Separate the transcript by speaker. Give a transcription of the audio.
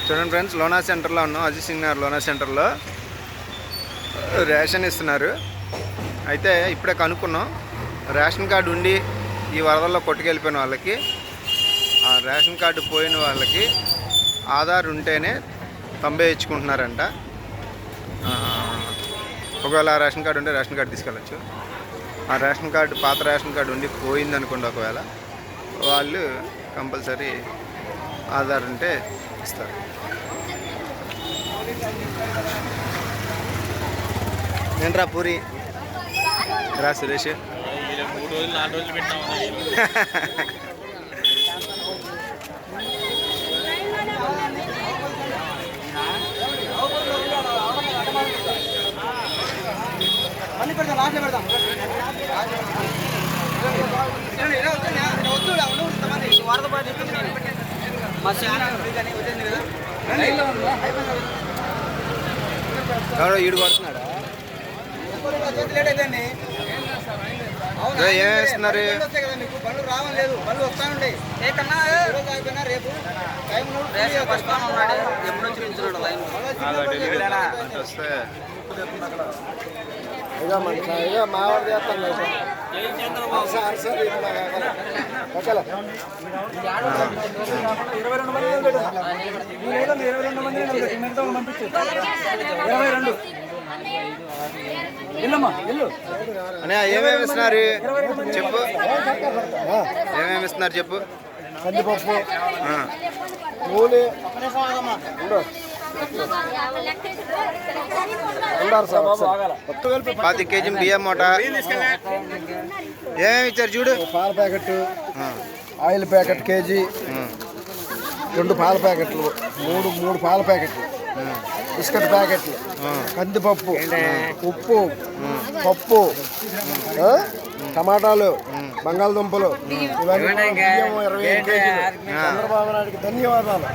Speaker 1: చూడండి ఫ్రెండ్స్, లోనా సెంటర్లో ఉన్నాం. అజిత్ సింగ్ నగర్ లోనా సెంటర్లో రేషన్ ఇస్తున్నారు. అయితే ఇప్పుడే కనుక్కున్నాం, రేషన్ కార్డు ఉండి ఈ వరదల్లో కొట్టుకెళ్ళిపోయిన వాళ్ళకి, ఆ రేషన్ కార్డు పోయిన వాళ్ళకి ఆధార్ ఉంటేనే తంబేయించుకుంటున్నారంట. ఒకవేళ ఆ రేషన్ కార్డు ఉంటే రేషన్ కార్డు తీసుకెళ్ళచ్చు. ఆ రేషన్ కార్డు పాత రేషన్ కార్డు ఉండి పోయిందనుకోండి, ఒకవేళ వాళ్ళు కంపల్సరీ ఆధార్ ఉంటే ఇస్తారు. ఏంట్రా పూరి రా సురేష్.
Speaker 2: 3 రోజులు 4 రోజులు పెట్టాము.
Speaker 3: మళ్ళీ పెడతాం, లాస్ట్లో పెడతాం. వరద బాధ మా
Speaker 1: ఎవరో ఈడు కొడుతున్నాడా?
Speaker 3: లేట్ అయిపోయింది.
Speaker 1: ఏం వేస్తున్నారు?
Speaker 3: మీకు బండ్లు రావడం లేదు, బండ్లు వస్తానుండే. రోజు అయిపోయినా రేపు
Speaker 1: వస్తే
Speaker 3: మావాడు చేస్తాను.
Speaker 1: ఏమేమి ఇస్తున్నారు చెప్పు, ఏమేమి ఇస్తున్నారు చెప్పు.
Speaker 3: కందిపప్పు, నూనె,
Speaker 1: 10 కేజీ బియ్యం మూట. ఏమేమి ఇచ్చారు చూడు.
Speaker 3: పాల ప్యాకెట్, ఆయిల్ ప్యాకెట్ కేజీ, 2 పాల ప్యాకెట్లు, 3 పాల ప్యాకెట్లు, బిస్కెట్ ప్యాకెట్లు, కందిపప్పు, ఉప్పు, పప్పు, టమాటాలు, బంగాళదుంపలు, ఇవన్నీ 25 కేజీలు. చంద్రబాబు నాయుడికి ధన్యవాదాలు.